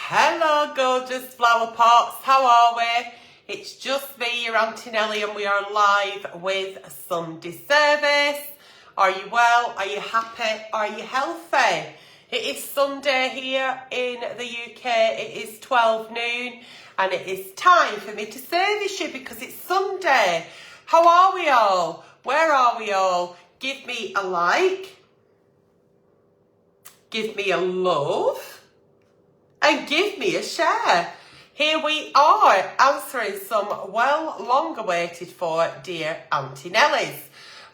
Hello, gorgeous flower pots. How are we? It's just me, your Auntie Nelly, and we are live with a Sunday service. Are you well? Are you happy? Are you healthy? It is Sunday here in the UK. It is 12 noon, and it is time for me to service you because it's Sunday. How are we all? Where are we all? Give me a like. Give me a love. And give me a share. Here we are answering some long awaited for Dear Auntie Nelly's.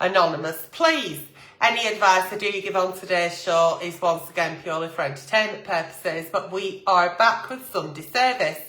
Anonymous, please. Any advice I do give on today's show is once again purely for entertainment purposes, but we are back with Sunday service.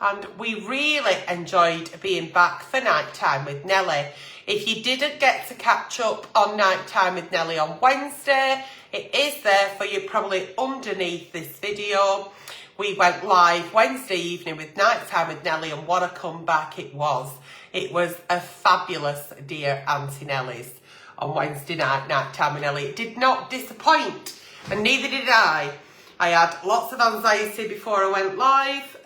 And we really enjoyed being back for night time with Nelly. If you didn't get to catch up on night time with Nelly on Wednesday, it is there for you probably underneath this video. We went live Wednesday evening with night time with Nelly, and what a comeback it was. It was a fabulous Dear Auntie Nelly's on Wednesday night time with Nelly. It did not disappoint, and neither did I. I had lots of anxiety before I went live.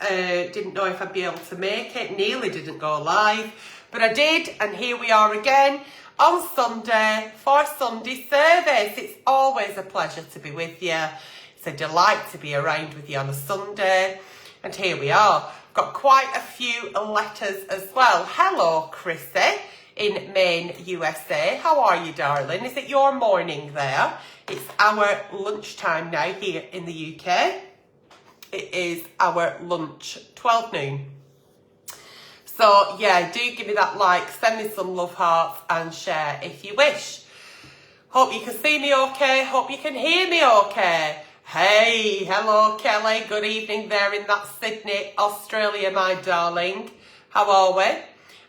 Didn't know if I'd be able to make it. Nearly didn't go live, but I did, and here we are again on Sunday for Sunday service. It's always a pleasure to be with you. It's a delight to be around with you on a Sunday, and here we are. I've got quite a few letters as well. Hello, Chrissy in Maine, USA. How are you, darling? Is it your morning there? It's our lunchtime now here in the UK. It is our lunch, 12 noon. So, yeah, do give me that like, send me some love hearts and share if you wish. Hope you can see me okay. Hope you can hear me okay. Hey, hello, Kelly. Good evening there in that Sydney, Australia, my darling. How are we?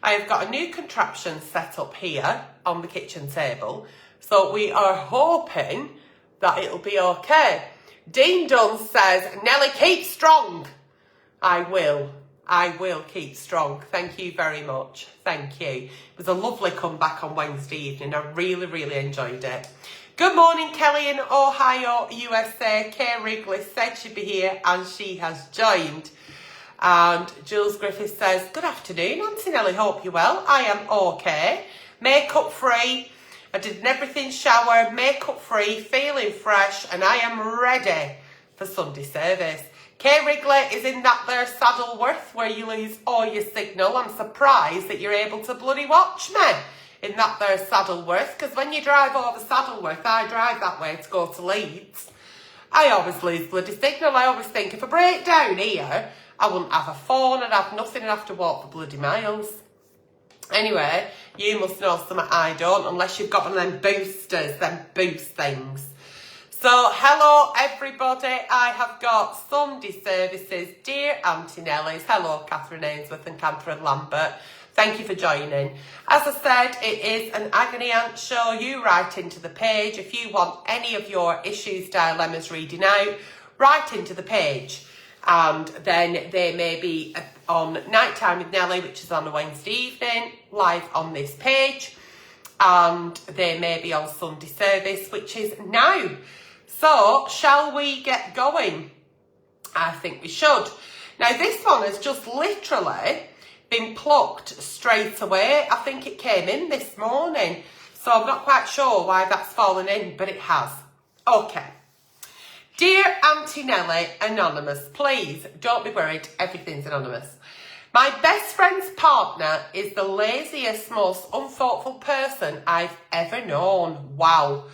I have got a new contraption set up here on the kitchen table. So we are hoping that it'll be okay. Dean Dunn says, Nelly, keep strong. I will keep strong. Thank you very much. Thank you. It was a lovely comeback on Wednesday evening. I really enjoyed it. Good morning, Kelly in Ohio, USA. Kay Wrigley said she'd be here and she has joined. And Jules Griffith says, good afternoon, Auntie Nelly. Hope you're well. I am okay. Makeup free. I did an everything shower, makeup free, feeling fresh, and I am ready for Sunday service. Kay Wrigley is in that there Saddleworth where you lose all your signal. I'm surprised that you're able to bloody watch me in that there Saddleworth, because when you drive over Saddleworth, I drive that way to go to Leeds, I always lose bloody signal. I always think if I break down here, I wouldn't have a phone, I'd have nothing, I'd have to walk for bloody miles. Anyway, you must know something I don't, unless you've got one of them boosters, them boost things. So, hello everybody, I have got Sunday services, Dear Auntie Nelly's. Hello Catherine Ainsworth and Catherine Lambert. Thank you for joining. As I said, it is an agony aunt show. You write into the page. If you want any of your issues, dilemmas reading out, write into the page. And then they may be on Nighttime with Nelly, which is on a Wednesday evening, live on this page. And they may be on Sunday service, which is now. So, shall we get going? I think we should. Now, this one has just literally been plucked straight away. I think it came in this morning. So, I'm not quite sure why that's fallen in, but it has. Okay. Dear Auntie Nelly, Anonymous, please don't be worried, everything's anonymous. My best friend's partner is the laziest, most unthoughtful person I've ever known. Wow.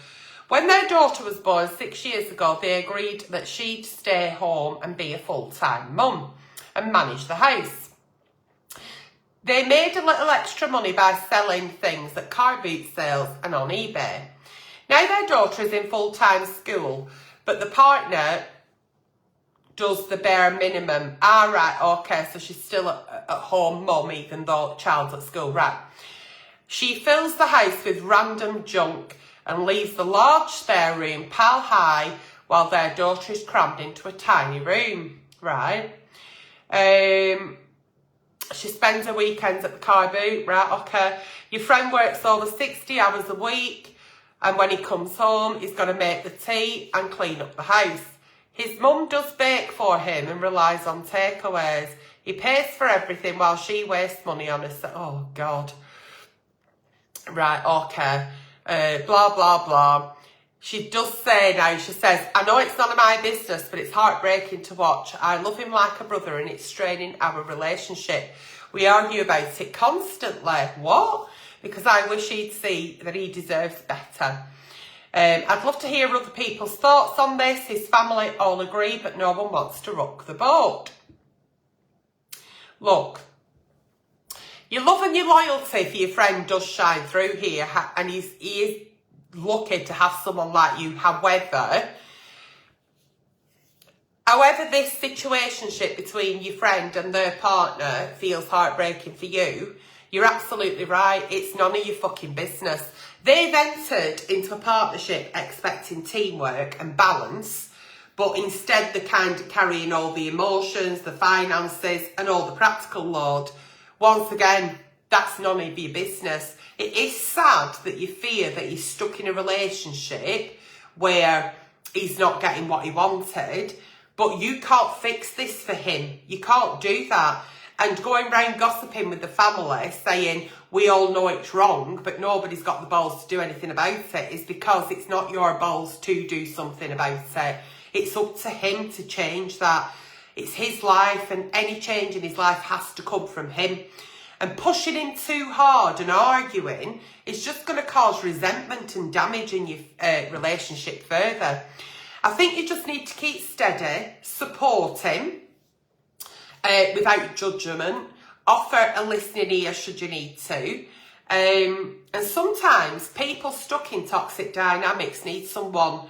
When their daughter was born 6 years ago, they agreed that she'd stay home and be a full-time mum and manage the house. They made a little extra money by selling things at car boot sales and on eBay. Now their daughter is in full-time school, but the partner does the bare minimum. Ah, right, okay, so she's still at home mum even though child's at school, right. She fills the house with random junk and leaves the large spare room pile high while their daughter is crammed into a tiny room, right. She spends her weekends at the car boot, right, okay. Your friend works over 60 hours a week, and when he comes home, he's got to make the tea and clean up the house. His mum does bake for him and relies on takeaways. He pays for everything while she wastes money on us. Oh, God. Right, okay. Blah, blah, blah. She does say now, she says, I know it's none of my business, but it's heartbreaking to watch. I love him like a brother and it's straining our relationship. We argue about it constantly. What? Because I wish he'd see that he deserves better. I'd love to hear other people's thoughts on this. His family all agree, but no one wants to rock the boat. Look, your love and your loyalty for your friend does shine through here, and he is lucky to have someone like you. However, this situationship between your friend and their partner feels heartbreaking for you, you're absolutely right. It's none of your fucking business. They've entered into a partnership expecting teamwork and balance, but instead they're kind of carrying all the emotions, the finances, and all the practical load. Once again, that's none of your business. It is sad that you fear that he's stuck in a relationship where he's not getting what he wanted, but you can't fix this for him. You can't do that. And going round gossiping with the family, saying, we all know it's wrong, but nobody's got the balls to do anything about it, is because it's not your balls to do something about it. It's up to him to change that. It's his life, and any change in his life has to come from him. And pushing him too hard and arguing is just going to cause resentment and damage in your relationship further. I think you just need to keep steady, support him without judgment, offer a listening ear should you need to. And sometimes people stuck in toxic dynamics need someone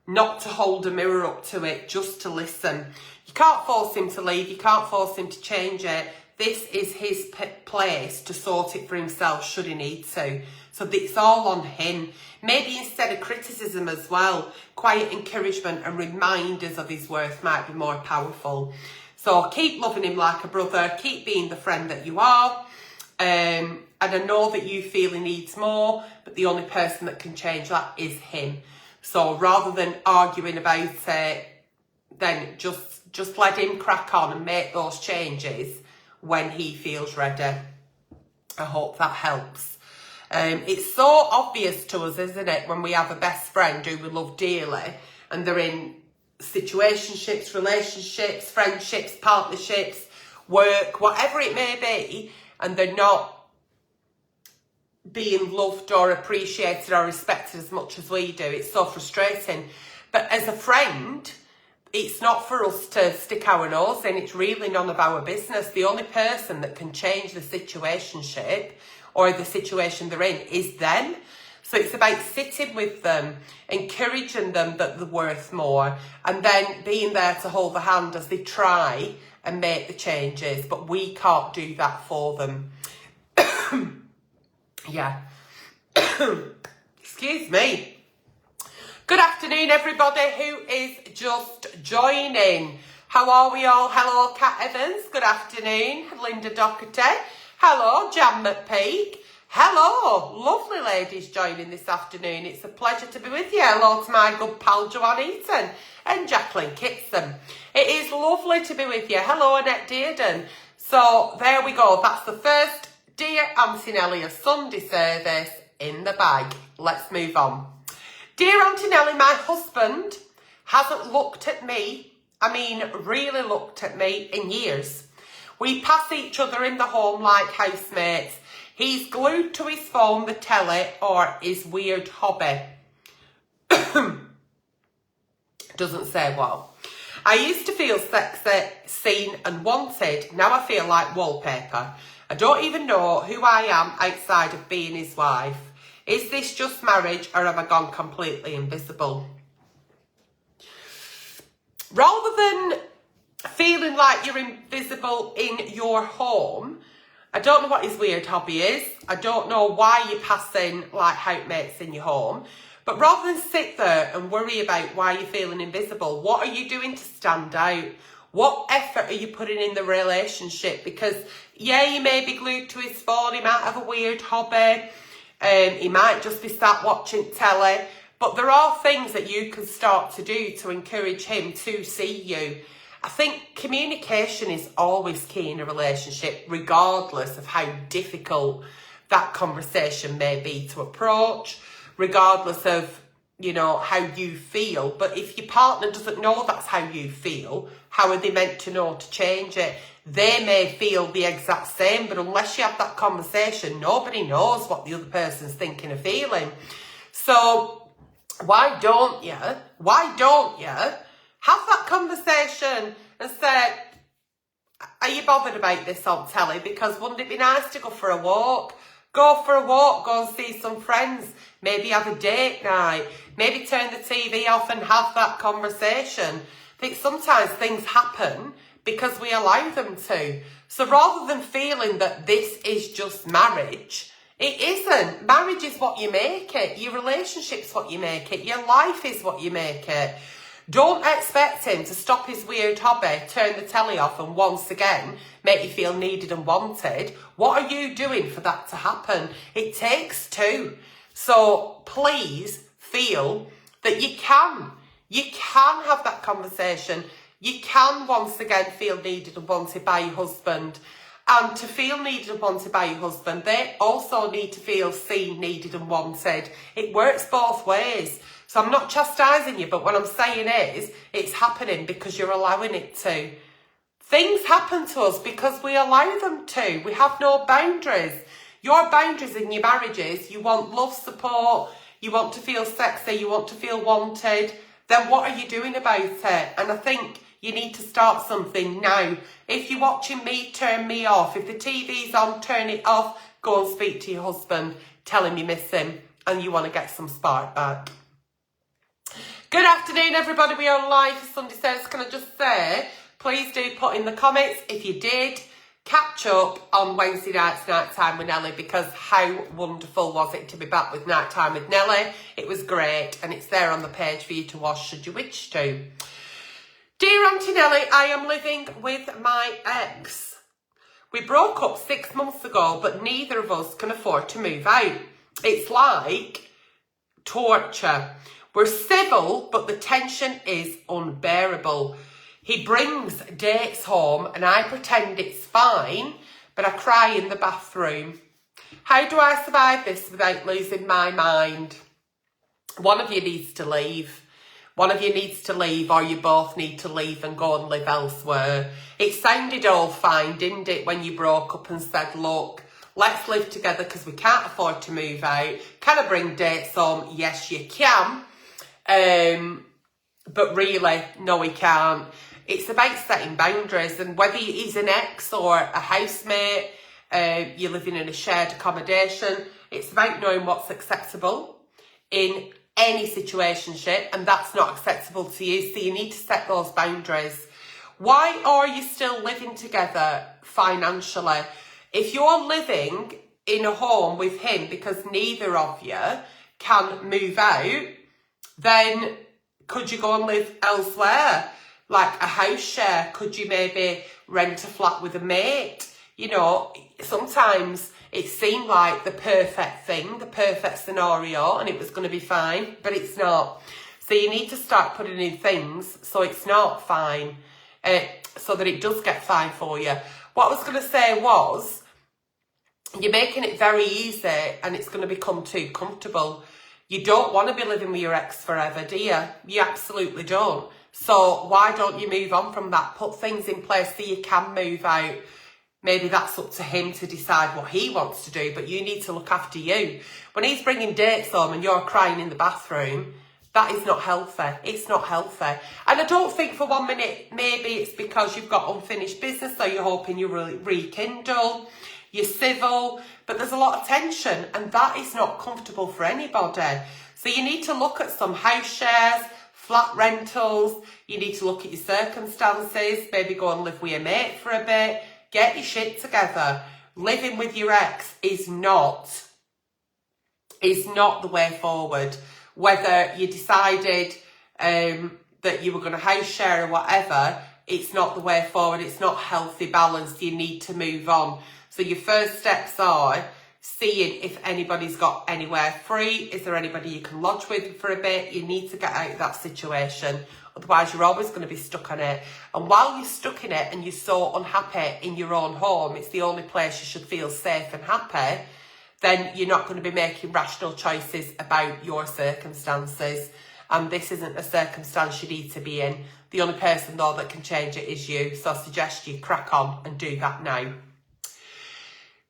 not to hold a mirror up to it, just to listen. You can't force him to leave, you can't force him to change it. This is his place to sort it for himself should he need to. So it's all on him. Maybe instead of criticism as well, quiet encouragement and reminders of his worth might be more powerful. So keep loving him like a brother, keep being the friend that you are. And I know that you feel he needs more, but the only person that can change that is him. So rather than arguing about it, then just let him crack on and make those changes when he feels ready. I hope that helps. It's so obvious to us, isn't it, when we have a best friend who we love dearly and they're in situationships, relationships, friendships, partnerships, work, whatever it may be, and they're not being loved or appreciated or respected as much as we do. It's so frustrating. But as a friend, it's not for us to stick our nose in. It's really none of our business. The only person that can change the situationship or the situation they're in is them. So it's about sitting with them, encouraging them that they're worth more, and then being there to hold the hand as they try and make the changes. But we can't do that for them. Yeah. Excuse me. Good afternoon, everybody who is just joining. How are we all? Hello, Kat Evans. Good afternoon. Linda Doherty. Hello, Jan McPeak. Hello, lovely ladies joining this afternoon. It's a pleasure to be with you. Hello to my good pal Joanne Eaton and Jacqueline Kitson. It is lovely to be with you. Hello, Annette Dearden. So there we go. That's the first Dear Aunty Nelly of Sunday service in the bag. Let's move on. Dear Aunty Nelly, my husband hasn't looked at me, really looked at me in years. We pass each other in the home like housemates. He's glued to his phone, the telly, or his weird hobby. Doesn't say what. I used to feel sexy, seen and wanted. Now I feel like wallpaper. I don't even know who I am outside of being his wife. Is this just marriage or have I gone completely invisible? Rather than feeling like you're invisible in your home, I don't know what his weird hobby is. I don't know why you're passing like housemates in your home. But rather than sit there and worry about why you're feeling invisible, what are you doing to stand out? What effort are you putting in the relationship? Because, yeah, he may be glued to his phone. He might have a weird hobby. He might just be sat watching telly. But there are things that you can start to do to encourage him to see you. I think communication is always key in a relationship, regardless of how difficult that conversation may be to approach, regardless of, you know, how you feel. But if your partner doesn't know that's how you feel, how are they meant to know to change it? They may feel the exact same, but unless you have that conversation, nobody knows what the other person's thinking or feeling. So why don't you have that conversation and say, are you bothered about this on telly? Because wouldn't it be nice to go for a walk? Go for a walk, go and see some friends, maybe have a date night, maybe turn the TV off and have that conversation. I think sometimes things happen because we allow them to. So rather than feeling that this is just marriage, it isn't. Marriage is what you make it. Your relationship's what you make it. Your life is what you make it. Don't expect him to stop his weird hobby, turn the telly off and once again make you feel needed and wanted. What are you doing for that to happen? It takes two. So please feel that you can. You can have that conversation. You can once again feel needed and wanted by your husband. And to feel needed and wanted by your husband, they also need to feel seen, needed and wanted. It works both ways. So I'm not chastising you, but what I'm saying is, it's happening because you're allowing it to. Things happen to us because we allow them to. We have no boundaries. Your boundaries in your marriages, you want love, support, you want to feel sexy, you want to feel wanted. Then what are you doing about it? And I think you need to start something now. If you're watching me, turn me off. If the TV's on, turn it off. Go and speak to your husband. Tell him you miss him and you want to get some spark back. Good afternoon, everybody. We are live for Sunday Service. Can I just say, please do put in the comments if you did catch up on Wednesday night's Night Time with Nelly, because how wonderful was it to be back with Night Time with Nelly? It was great, and it's there on the page for you to watch should you wish to. Dear Aunty Nelly, I am living with my ex. We broke up 6 months ago, but neither of us can afford to move out. It's like torture. We're civil, but the tension is unbearable. He brings dates home and I pretend it's fine, but I cry in the bathroom. How do I survive this without losing my mind? One of you needs to leave. One of you needs to leave, or you both need to leave and go and live elsewhere. It sounded all fine, didn't it, when you broke up and said, look, let's live together because we can't afford to move out. Can I bring dates home? Yes, you can. But really, no, he can't. It's about setting boundaries, and whether he's an ex or a housemate, you're living in a shared accommodation, it's about knowing what's acceptable in any situationship, and that's not acceptable to you, so you need to set those boundaries. Why are you still living together financially? If you're living in a home with him because neither of you can move out, then could you go and live elsewhere? Like a house share? Could you maybe rent a flat with a mate? You know, sometimes it seemed like the perfect thing, the perfect scenario, and it was going to be fine, but it's not. So you need to start putting in things so it's not fine, so that it does get fine for you. What I was going to say was, you're making it very easy and it's going to become too comfortable. You don't want to be living with your ex forever, do you? You absolutely don't. So why don't you move on from that? Put things in place so you can move out. Maybe that's up to him to decide what he wants to do, but you need to look after you. When he's bringing dates home and you're crying in the bathroom, that is not healthy. It's not healthy. And I don't think for 1 minute, maybe it's because you've got unfinished business, so you're hoping you'll rekindle, you're civil, but there's a lot of tension, and that is not comfortable for anybody. So you need to look at some house shares, flat rentals. You need to look at your circumstances, maybe go and live with your mate for a bit. Get your shit together. Living with your ex is not the way forward. Whether you decided that you were going to house share or whatever, it's not the way forward. It's not healthy, balanced. You need to move on. So your first steps are seeing if anybody's got anywhere free. Is there anybody you can lodge with for a bit? You need to get out of that situation. Otherwise, you're always going to be stuck on it. And while you're stuck in it and you're so unhappy in your own home, it's the only place you should feel safe and happy, then you're not going to be making rational choices about your circumstances. And this isn't a circumstance you need to be in. The only person, though, that can change it is you. So I suggest you crack on and do that now.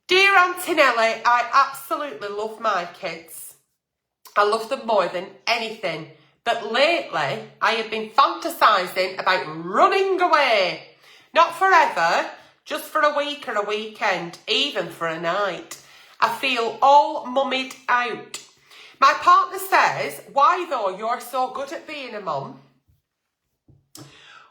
Dear Aunty Nelly, I absolutely love my kids. I love them more than anything. But lately, I have been fantasising about running away. Not forever, just for a week or a weekend, even for a night. I feel all mummied out. My partner says, why though, you're so good at being a mum?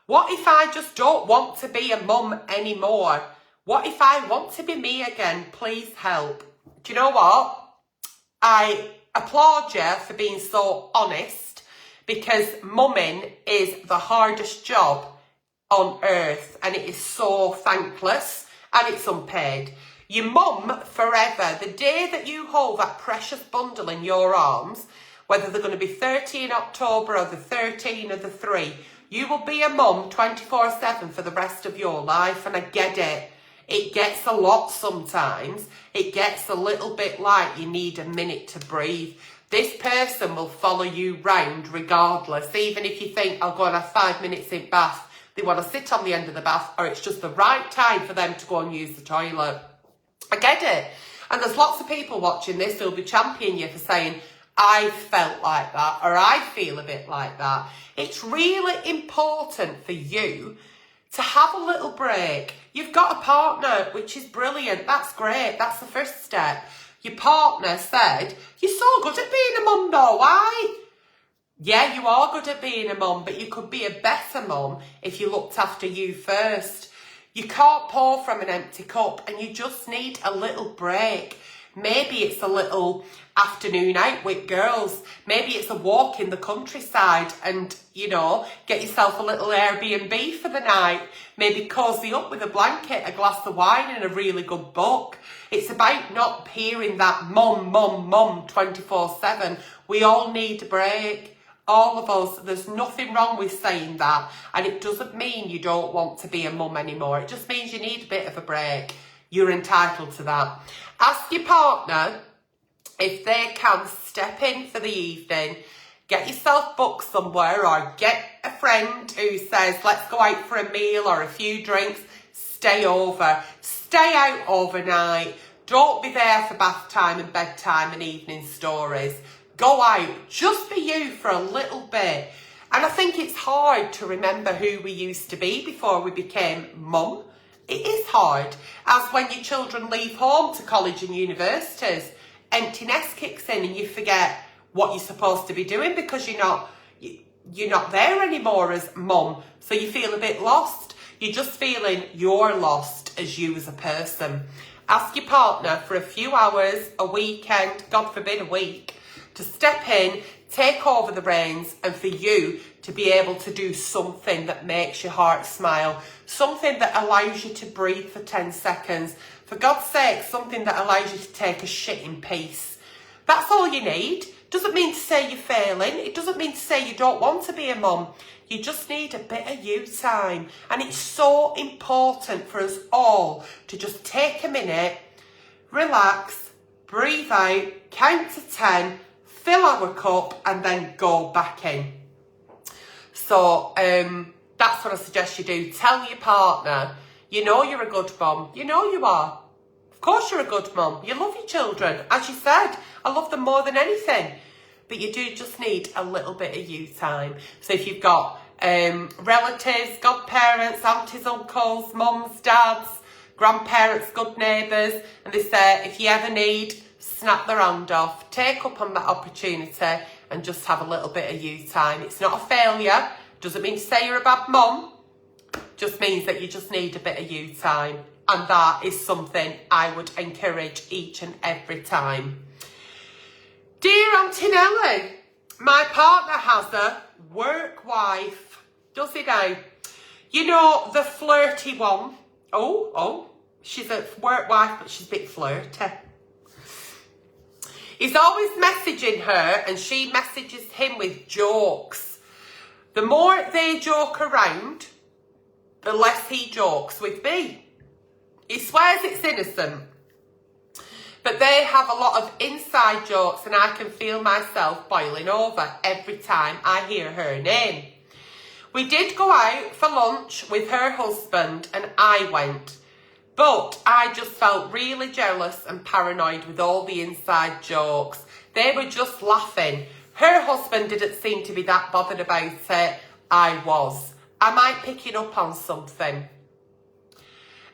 What if I just don't want to be a mum anymore? What if I want to be me again? Please help. Do you know what? I applaud you for being so honest, because mumming is the hardest job on earth, and it is so thankless and it's unpaid. You mum forever. The day that you hold that precious bundle in your arms, whether they're going to be 30 in October or the 13 or the 3, you will be a mum 24/7 for the rest of your life. And I get it. It gets a lot sometimes. It gets a little bit like you need a minute to breathe. This person will follow you round regardless. Even if you think, I'll go and have 5 minutes in bath, they want to sit on the end of the bath, or it's just the right time for them to go and use the toilet. I get it. And there's lots of people watching this who'll be championing you for saying, I felt like that, or I feel a bit like that. It's really important for you to have a little break. You've got a partner, which is brilliant. That's great. That's the first step. Your partner said, you're so good at being a mum though, why? Yeah, you are good at being a mum, but you could be a better mum if you looked after you first. You can't pour from an empty cup, and you just need a little break. Maybe it's a little afternoon out with girls. Maybe it's a walk in the countryside and, you know, get yourself a little Airbnb for the night. Maybe cozy up with a blanket, a glass of wine and a really good book. It's about not hearing that mum, mum, mum 24/7. We all need a break. All of us. There's nothing wrong with saying that. And it doesn't mean you don't want to be a mum anymore. It just means you need a bit of a break. You're entitled to that. Ask your partner if they can step in for the evening. Get yourself booked somewhere, or get a friend who says, let's go out for a meal or a few drinks. Stay over. Stay out overnight. Don't be there for bath time and bedtime and evening stories. Go out. Just be you for a little bit. And I think it's hard to remember who we used to be before we became mum. It is hard, as when your children leave home to college and universities, empty nest kicks in and you forget what you're supposed to be doing because you're not there anymore as mum. So you feel a bit lost. You're just feeling you're lost as you as a person. Ask your partner for a few hours, a weekend, God forbid a week, to step in, take over the reins, and for you to be able to do something that makes your heart smile, something that allows you to breathe for 10 seconds. For God's sake, something that allows you to take a shit in peace. That's all you need. Doesn't mean to say you're failing. It doesn't mean to say you don't want to be a mum. You just need a bit of you time. And it's so important for us all to just take a minute, relax, breathe out, count to 10, fill our cup, and then go back in. So that's what I suggest you do. Tell your partner, you know you're a good mum. You know you are. Of course you're a good mum. You love your children. As you said, I love them more than anything. But you do just need a little bit of you time. So if you've got relatives, godparents, aunties, uncles, mums, dads, grandparents, good neighbours, and they say, if you ever need, snap their hand off, take up on that opportunity and just have a little bit of you time. It's not a failure. Doesn't mean to say you're a bad mum. Just means that you just need a bit of you time. And that is something I would encourage each and every time. Dear Aunty Nelly, my partner has a work wife. Does he now? You know, the flirty one. Oh, she's a work wife, but she's a bit flirty. He's always messaging her and she messages him with jokes. The more they joke around, the less he jokes with me. He swears it's innocent, but they have a lot of inside jokes and I can feel myself boiling over every time I hear her name. We did go out for lunch with her husband and I went, but I just felt really jealous and paranoid with all the inside jokes. They were just laughing. Her husband didn't seem to be that bothered about it. I was. Am I picking up on something?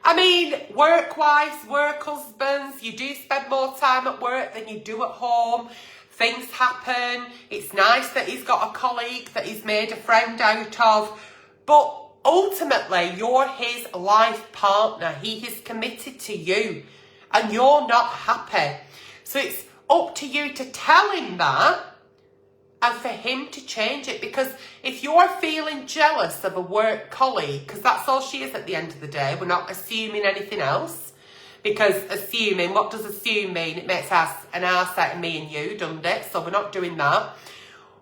I mean, work wives, work husbands, you do spend more time at work than you do at home. Things happen. It's nice that he's got a colleague that he's made a friend out of. But ultimately, you're his life partner. He is committed to you and you're not happy. So it's up to you to tell him that and for him to change it. Because if you're feeling jealous of a work colleague, because that's all she is at the end of the day, we're not assuming anything else. Because assuming, what does assume mean? It makes us an arse out of me and you, doesn't it? So we're not doing that.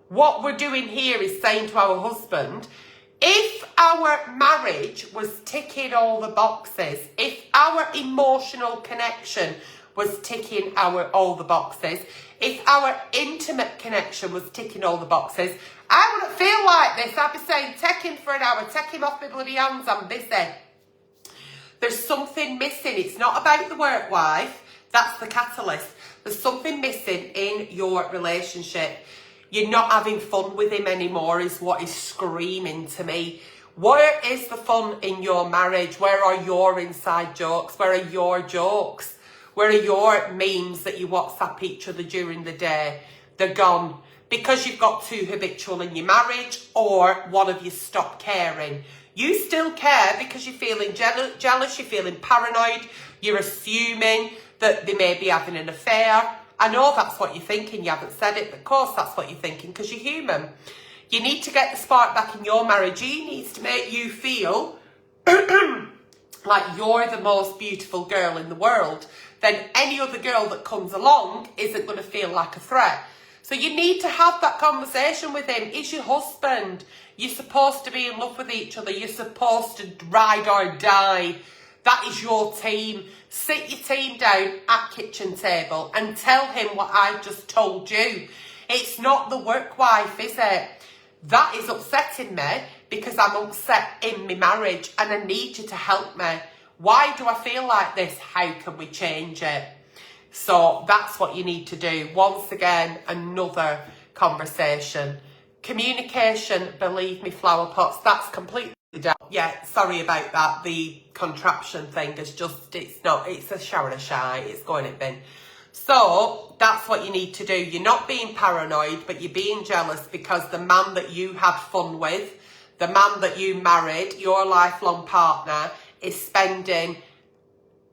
What we're doing here is saying to our husband, if our marriage was ticking all the boxes, if our emotional connection was ticking all the boxes, if our intimate connection was ticking all the boxes, I wouldn't feel like this. I'd be saying, take him for an hour, take him off my bloody hands, I'm busy. There's something missing. It's not about the work wife. That's the catalyst. There's something missing in your relationship. You're not having fun with him anymore is what is screaming to me. Where is the fun in your marriage? Where are your inside jokes? Where are your jokes? Where are your memes that you WhatsApp each other during the day? They're gone. Because you've got too habitual in your marriage or one of you stopped caring. You still care because you're feeling jealous, you're feeling paranoid, you're assuming that they may be having an affair. I know that's what you're thinking, you haven't said it, but of course that's what you're thinking because you're human. You need to get the spark back in your marriage. He needs to make you feel like you're the most beautiful girl in the world. Then any other girl that comes along isn't going to feel like a threat. So you need to have that conversation with him. He's your husband. You're supposed to be in love with each other. You're supposed to ride or die. That is your team. Sit your team down at kitchen table and tell him what I've just told you. It's not the work wife, is it? That is upsetting me because I'm upset in my marriage and I need you to help me. Why do I feel like this? How can we change it? So that's what you need to do. Once again, another conversation. Communication, believe me, flower pots, that's completely down. Yeah, sorry about that. The contraption thing is just, it's a shower of shite. It's going in bin. So that's what you need to do. You're not being paranoid, but you're being jealous because the man that you had fun with, the man that you married, your lifelong partner, is spending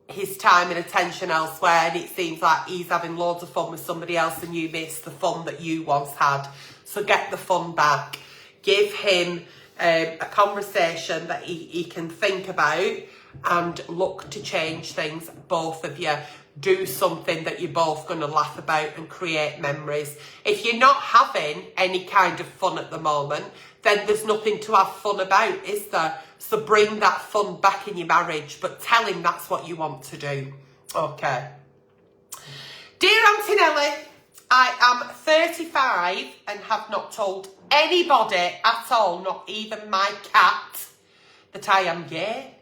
his time and attention elsewhere, and it seems like he's having loads of fun with somebody else and you miss the fun that you once had. So get the fun back. Give him a conversation that he can think about and look to change things, both of you. Do something that you're both going to laugh about and create memories. If you're not having any kind of fun at the moment, then there's nothing to have fun about, is there? So bring that fun back in your marriage, but tell him that's what you want to do. Okay. Dear Aunty Nelly, I am 35 and have not told anybody at all, not even my cat, that I am gay.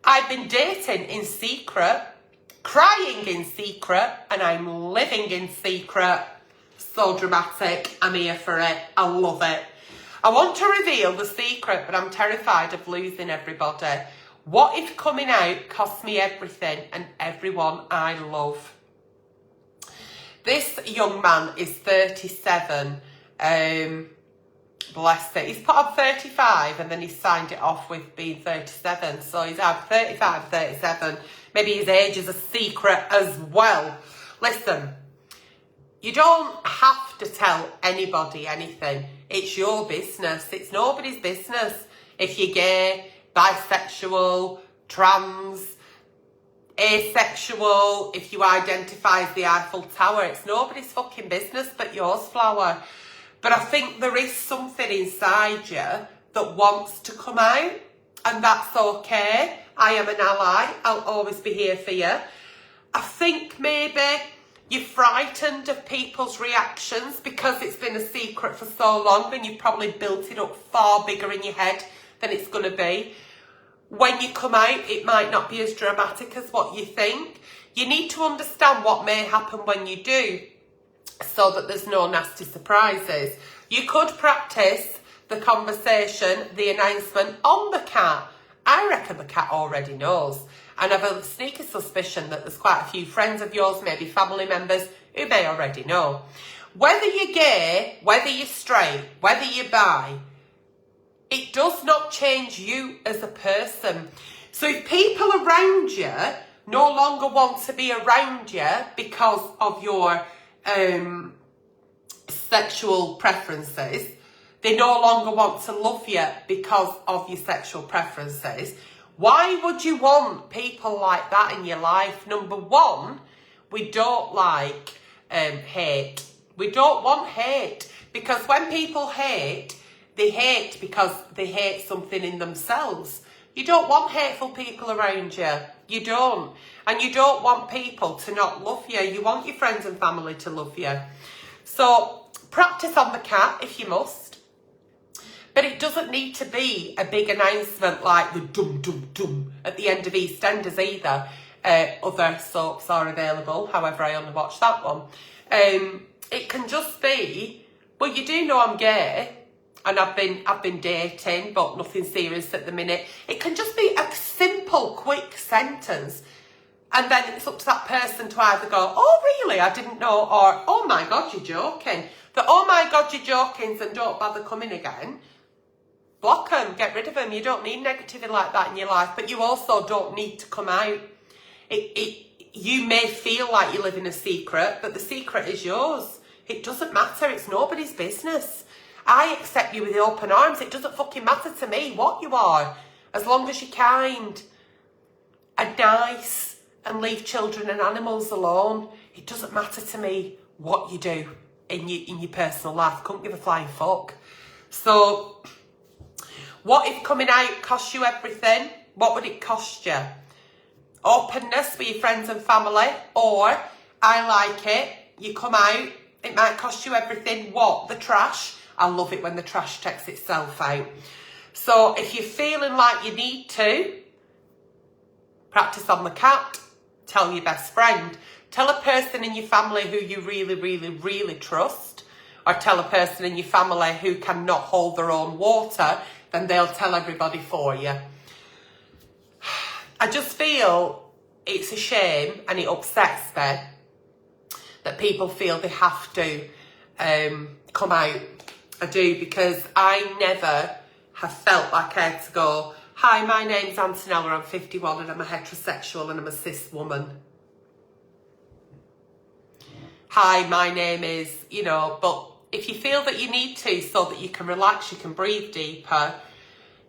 I've been dating in secret, crying in secret, and I'm living in secret. So dramatic. I'm here for it. I love it. I want to reveal the secret, but I'm terrified of losing everybody. What if coming out costs me everything and everyone I love? This young man is 37. Bless it. He's put on 35 and then he signed it off with being 37. So he's either 35 or 37. Maybe his age is a secret as well. Listen, you don't have to tell anybody anything. It's your business. It's nobody's business. If you're gay, bisexual, trans, asexual, if you identify as the Eiffel Tower. It's nobody's fucking business but yours, flower. But I think there is something inside you that wants to come out, and that's okay. I am an ally. I'll always be here for you. I think maybe you're frightened of people's reactions because it's been a secret for so long, and you've probably built it up far bigger in your head than it's going to be. When you come out, it might not be as dramatic as what you think. You need to understand what may happen when you do, so that there's no nasty surprises. You could practice the conversation, the announcement on the cat. I reckon the cat already knows. And I have a sneaky suspicion that there's quite a few friends of yours, maybe family members, who may already know. Whether you're gay, whether you're straight, whether you're bi, it does not change you as a person. So if people around you no longer want to be around you because of your sexual preferences, they no longer want to love you because of your sexual preferences, why would you want people like that in your life? Number one, we don't like hate. We don't want hate, because when people hate, they hate because they hate something in themselves. You don't want hateful people around you. You don't. And you don't want people to not love you. You want your friends and family to love you. So practice on the cat if you must. But it doesn't need to be a big announcement like the dum dum dum at the end of EastEnders either. Other soaps are available, however I only watched that one. It can just be, well, you do know I'm gay and I've been dating, but nothing serious at the minute. It can just be a simple, quick sentence. And then it's up to that person to either go, oh, really, I didn't know, or, oh, my God, you're joking. The, oh, my God, you're joking, and don't bother coming again. Block them, get rid of them. You don't need negativity like that in your life, but you also don't need to come out. You may feel like you live in a secret, but the secret is yours. It doesn't matter. It's nobody's business. I accept you with open arms. It doesn't fucking matter to me what you are, as long as you're kind and nice and leave children and animals alone. It doesn't matter to me what you do in your personal life. I couldn't give a flying fuck. So, what if coming out costs you everything? What would it cost you? Openness with your friends and family, or I like it, you come out, it might cost you everything. What? The trash? I love it when the trash takes itself out. So if you're feeling like you need to, practice on the cat, tell your best friend, tell a person in your family who you really, really, really trust, or tell a person in your family who cannot hold their own water, then they'll tell everybody for you. I just feel it's a shame and it upsets me that people feel they have to come out. I do, because I never have felt like I had to go, hi, my name's Aunty, I'm 51 and I'm a heterosexual and I'm a cis woman. Hi, my name is, but if you feel that you need to so that you can relax, you can breathe deeper,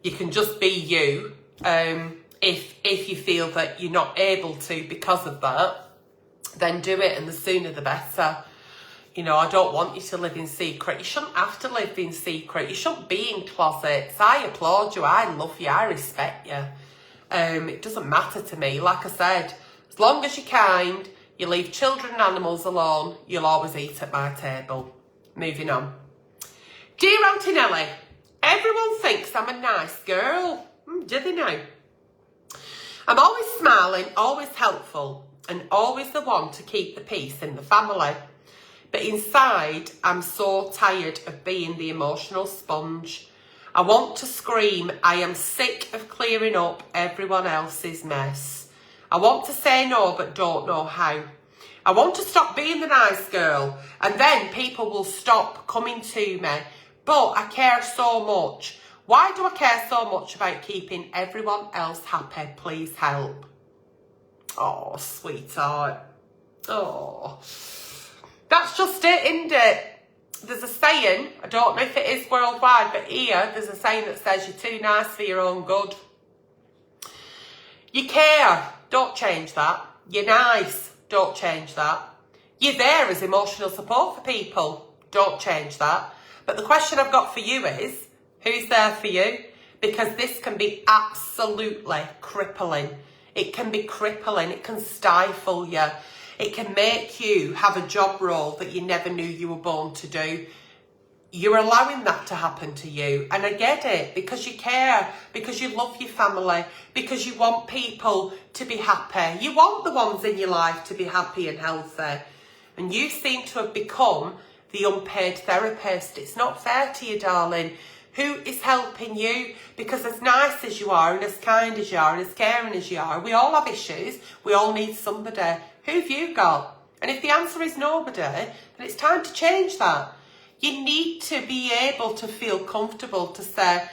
you can just be you. If you feel that you're not able to because of that, then do it, and the sooner the better. I don't want you to live in secret. You shouldn't have to live in secret. You shouldn't be in closets. I applaud you. I love you. I respect you. It doesn't matter to me. Like I said, as long as you're kind, you leave children and animals alone, you'll always eat at my table. Moving on. Dear Aunty Nelly, everyone thinks I'm a nice girl. Do they now? I'm always smiling, always helpful, and always the one to keep the peace in the family. But inside, I'm so tired of being the emotional sponge. I want to scream. I am sick of clearing up everyone else's mess. I want to say no, but don't know how. I want to stop being the nice girl, and then people will stop coming to me. But I care so much. Why do I care so much about keeping everyone else happy? Please help. Oh, sweetheart. Oh. That's just it, isn't it? There's a saying, I don't know if it is worldwide, but here there's a saying that says you're too nice for your own good. You care, Don't change that. You're nice. Don't change that. You're there as emotional support for people. Don't change that. But the question I've got for you is, who's there for you? Because this can be absolutely crippling. It can be crippling. It can stifle you. It can make you have a job role that you never knew you were born to do. You're allowing that to happen to you. And I get it, because you care, because you love your family, because you want people to be happy. You want the ones in your life to be happy and healthy. And you seem to have become the unpaid therapist. It's not fair to you, darling. Who is helping you? Because as nice as you are, and as kind as you are, and as caring as you are, we all have issues. We all need somebody. Who've you got? And if the answer is nobody, then it's time to change that. You need to be able to feel comfortable to say,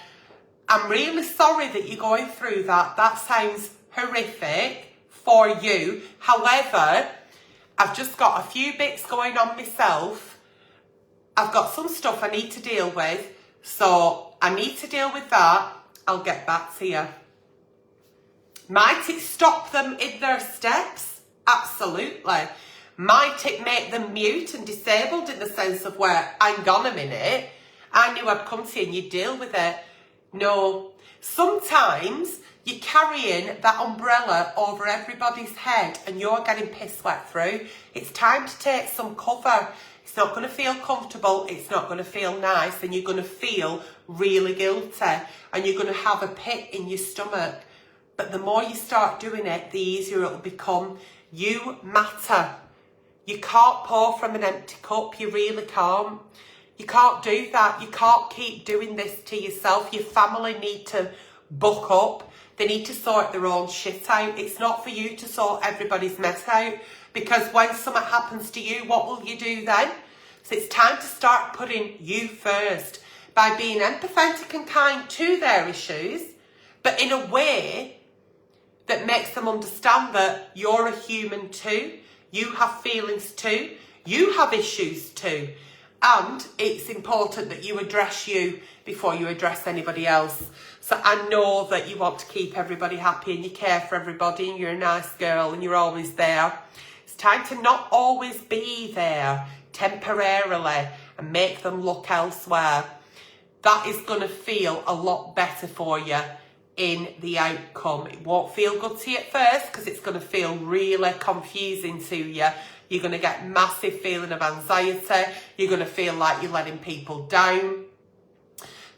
I'm really sorry that you're going through that. That sounds horrific for you. However, I've just got a few bits going on myself. I've got some stuff I need to deal with. So I need to deal with that. I'll get back to you. Might it stop them in their steps? Absolutely. Might it make them mute and disabled in the sense of where, hang on a minute, I knew I'd come to you and you'd deal with it? No. Sometimes you're carrying that umbrella over everybody's head and you're getting piss wet through. It's time to take some cover. It's not going to feel comfortable. It's not going to feel nice. And you're going to feel really guilty. And you're going to have a pit in your stomach. But the more you start doing it, the easier it'll become. You matter. You can't pour from an empty cup. You really can't. You can't do that. You can't keep doing this to yourself. Your family need to buck up. They need to sort their own shit out. It's not for you to sort everybody's mess out. Because when something happens to you, what will you do then? So it's time to start putting you first by being empathetic and kind to their issues, but in a way that makes them understand that you're a human too. You have feelings too. You have issues too. And it's important that you address you before you address anybody else. So I know that you want to keep everybody happy and you care for everybody and you're a nice girl and you're always there. It's time to not always be there temporarily and make them look elsewhere. That is going to feel a lot better for you in the outcome. It won't feel good to you at first because it's going to feel really confusing to you. You're going to get massive feeling of anxiety. You're going to feel like you're letting people down.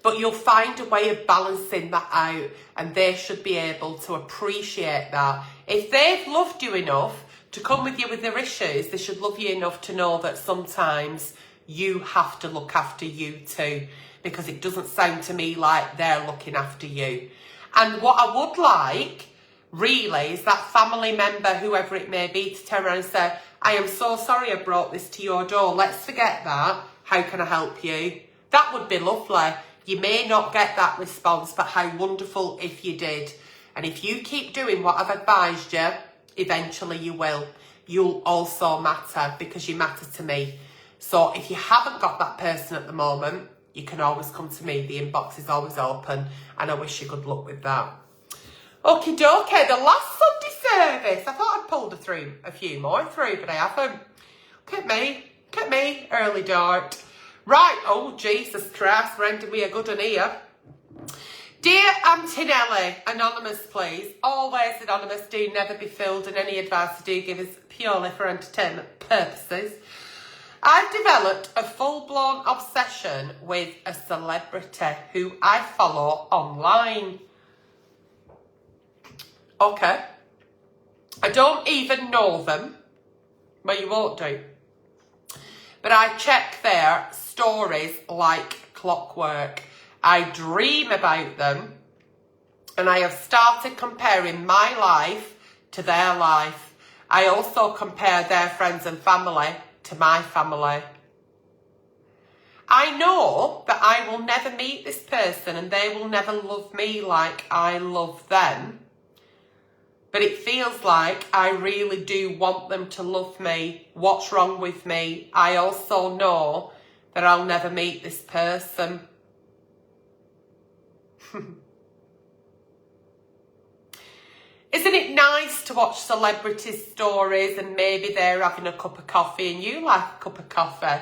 But you'll find a way of balancing that out and they should be able to appreciate that. If they've loved you enough to come with you with their issues, they should love you enough to know that sometimes you have to look after you too, because it doesn't sound to me like they're looking after you. And what I would like, really, is that family member, whoever it may be, to turn around and say, I am so sorry I brought this to your door. Let's forget that. How can I help you? That would be lovely. You may not get that response, but how wonderful if you did. And if you keep doing what I've advised you, eventually you will. You'll also matter because you matter to me. So if you haven't got that person at the moment, you can always come to me. The inbox is always open and I wish you good luck with that. Okie dokie, the last Sunday service. I thought I'd pulled a few more through, but I haven't. Look at me, early dart. Right, oh Jesus Christ, rendering me a good one here. Dear Aunty Nelly, anonymous please, always anonymous, do never be filled, and any advice I do give is purely for entertainment purposes. I've developed a full-blown obsession with a celebrity who I follow online. Okay. I don't even know them. Well, you won't do. But I check their stories like clockwork. I dream about them. And I have started comparing my life to their life. I also compare their friends and family to my family. I know that I will never meet this person and they will never love me like I love them. But it feels like I really do want them to love me. What's wrong with me? I also know that I'll never meet this person. Isn't it nice to watch celebrity stories and maybe they're having a cup of coffee and you like a cup of coffee.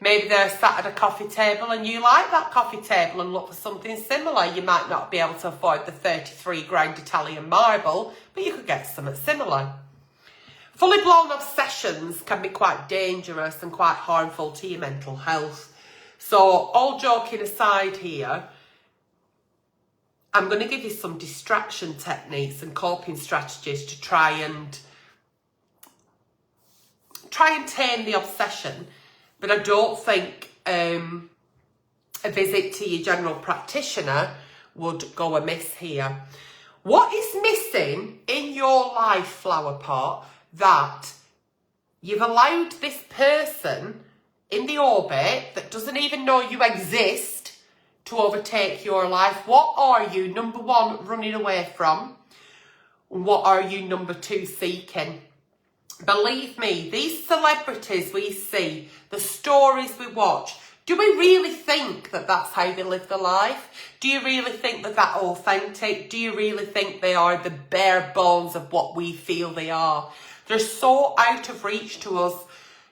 Maybe they're sat at a coffee table and you like that coffee table and look for something similar. You might not be able to afford the 33 grand Italian marble, but you could get something similar. Fully blown obsessions can be quite dangerous and quite harmful to your mental health. So all joking aside here, I'm going to give you some distraction techniques and coping strategies to try and tame the obsession. But I don't think a visit to your general practitioner would go amiss here. What is missing in your life, flower pot, that you've allowed this person in the orbit that doesn't even know you exist to overtake your life? What are you, number one, running away from? What are you, number two, seeking? Believe me, these celebrities we see, the stories we watch, do we really think that that's how they live their life? Do you really think that that's authentic? Do you really think they are the bare bones of what we feel they are? They're so out of reach to us.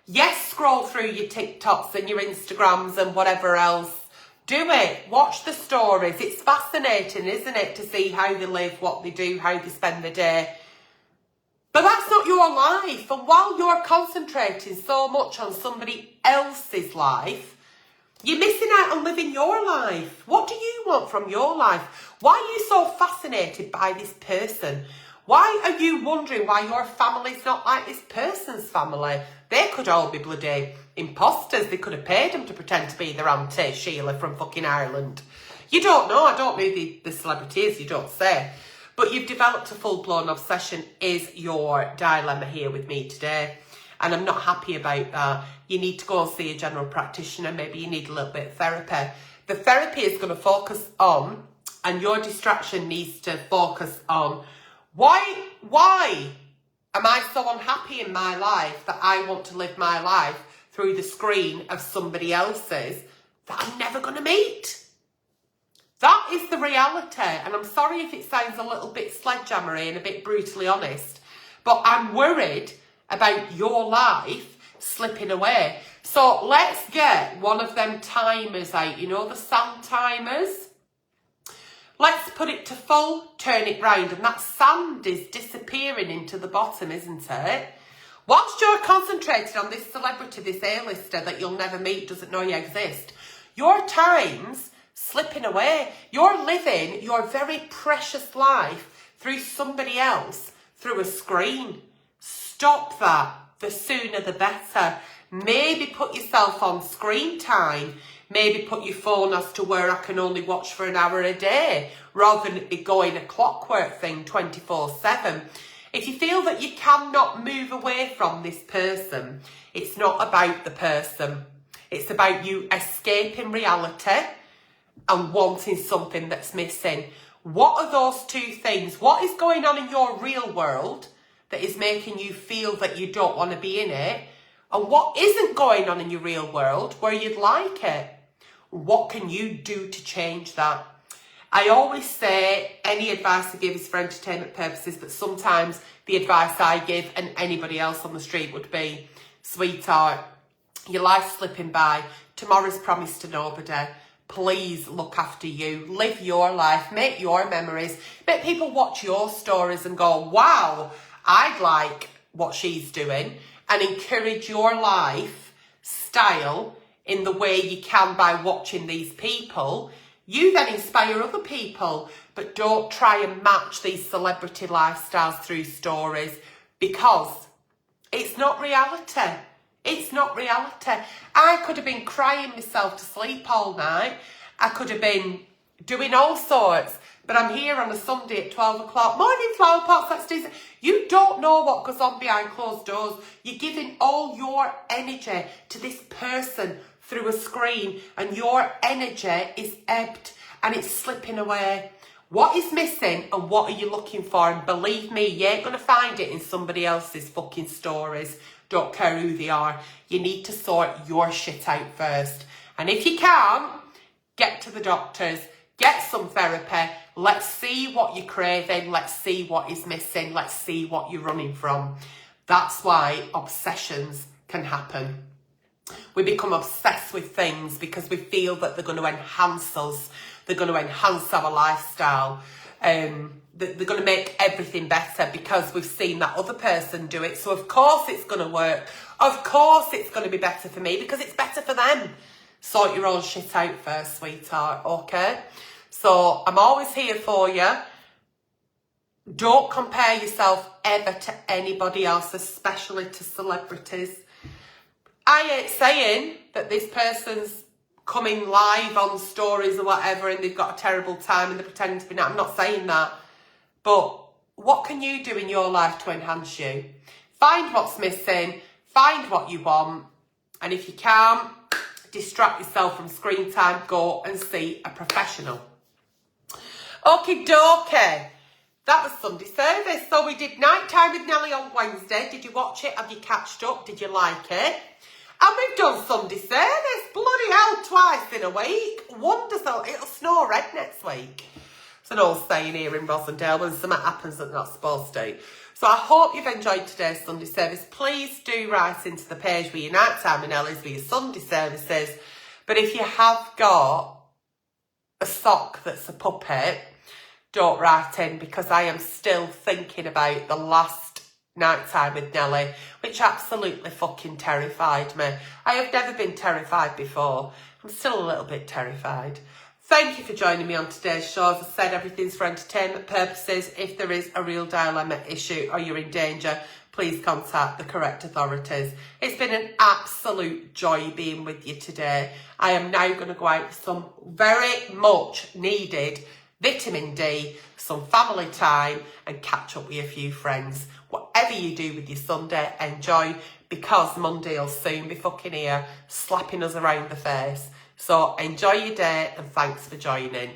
Yes, scroll through your TikToks and your Instagrams and whatever else. Do it. Watch the stories. It's fascinating, isn't it, to see how they live, what they do, how they spend the day. But that's not your life. And while you're concentrating so much on somebody else's life, you're missing out on living your life. What do you want from your life? Why are you so fascinated by this person? Why are you wondering why your family's not like this person's family? They could all be bloody imposters. They could have paid them to pretend to be their Aunty Sheila from fucking Ireland. You don't know. I don't know who the celebrity is. You don't say. But you've developed a full-blown obsession is your dilemma here with me today. And I'm not happy about that. You need to go and see a general practitioner. Maybe you need a little bit of therapy. The therapy is going to focus on, and your distraction needs to focus on, why am I so unhappy in my life that I want to live my life through the screen of somebody else's that I'm never going to meet? That is the reality. And I'm sorry if it sounds a little bit sledgehammery and a bit brutally honest, but I'm worried about your life slipping away. So let's get one of them timers out, you know, the sand timers. Let's put it to full, turn it round, and that sand is disappearing into the bottom, isn't it? Whilst you're concentrated on this celebrity, this A-lister that you'll never meet, doesn't know you exist, your time's slipping away. You're living your very precious life through somebody else, through a screen. Stop that. The sooner the better. Maybe put yourself on screen time. Maybe put your phone as to where I can only watch for an hour a day, rather than it be going a clockwork thing 24/7. If you feel that you cannot move away from this person, it's not about the person. It's about you escaping reality and wanting something that's missing. What are those two things? What is going on in your real world that is making you feel that you don't want to be in it? And what isn't going on in your real world where you'd like it? What can you do to change that? I always say any advice I give is for entertainment purposes, but sometimes the advice I give and anybody else on the street would be, sweetheart, your life's slipping by. Tomorrow's promised to nobody. Please look after you. Live your life. Make your memories. Make people watch your stories and go, wow, I'd like what she's doing. And encourage your lifestyle in the way you can by watching these people. You then inspire other people, but don't try and match these celebrity lifestyles through stories, because it's not reality. It's not reality. I could have been crying myself to sleep all night. I could have been doing all sorts, but I'm here on a Sunday at 12 o'clock. Morning, flower pots, let's do this. You don't know what goes on behind closed doors. You're giving all your energy to this person through a screen, and your energy is ebbed and it's slipping away. What is missing and what are you looking for? And believe me, you ain't going to find it in somebody else's fucking stories. Don't care who they are. You need to sort your shit out first. And if you can't, get to the doctors, get some therapy, Let's see what you're craving. Let's see what is missing. Let's see what you're running from. That's why obsessions can happen. We become obsessed with things because we feel that they're going to enhance us. They're going to enhance our lifestyle. They're going to make everything better because we've seen that other person do it. So of course it's going to work. Of course it's going to be better for me because it's better for them. Sort your own shit out first, sweetheart, okay? So I'm always here for you. Don't compare yourself ever to anybody else, especially to celebrities. I ain't saying that this person's coming live on stories or whatever and they've got a terrible time and they're pretending to be not. I'm not saying that. But what can you do in your life to enhance you? Find what's missing. Find what you want. And if you can't, distract yourself from screen time. Go and see a professional. Okie dokie. That was Sunday service. So we did night time with Nelly on Wednesday. Did you watch it? Have you catched up? Did you like it? And we've done Sunday service. Bloody hell, twice in a week. Wonderful. It'll snow red next week. It's an old saying here in Rosendale when something happens that's not supposed to. So I hope you've enjoyed today's Sunday service. Please do write into the page with your night time and Nelly's with your Sunday services. But if you have got a sock that's a puppet, don't write in because I am still thinking about the last night time with Nelly, which absolutely fucking terrified me. I have never been terrified before. I'm still a little bit terrified. Thank you for joining me on today's show. As I said, everything's for entertainment purposes. If there is a real dilemma, issue, or you're in danger, please contact the correct authorities. It's been an absolute joy being with you today. I am now going to go out for some very much needed vitamin D, some family time, and catch up with a few friends. Whatever you do with your Sunday, enjoy, because Monday will soon be fucking here, slapping us around the face. So enjoy your day and thanks for joining.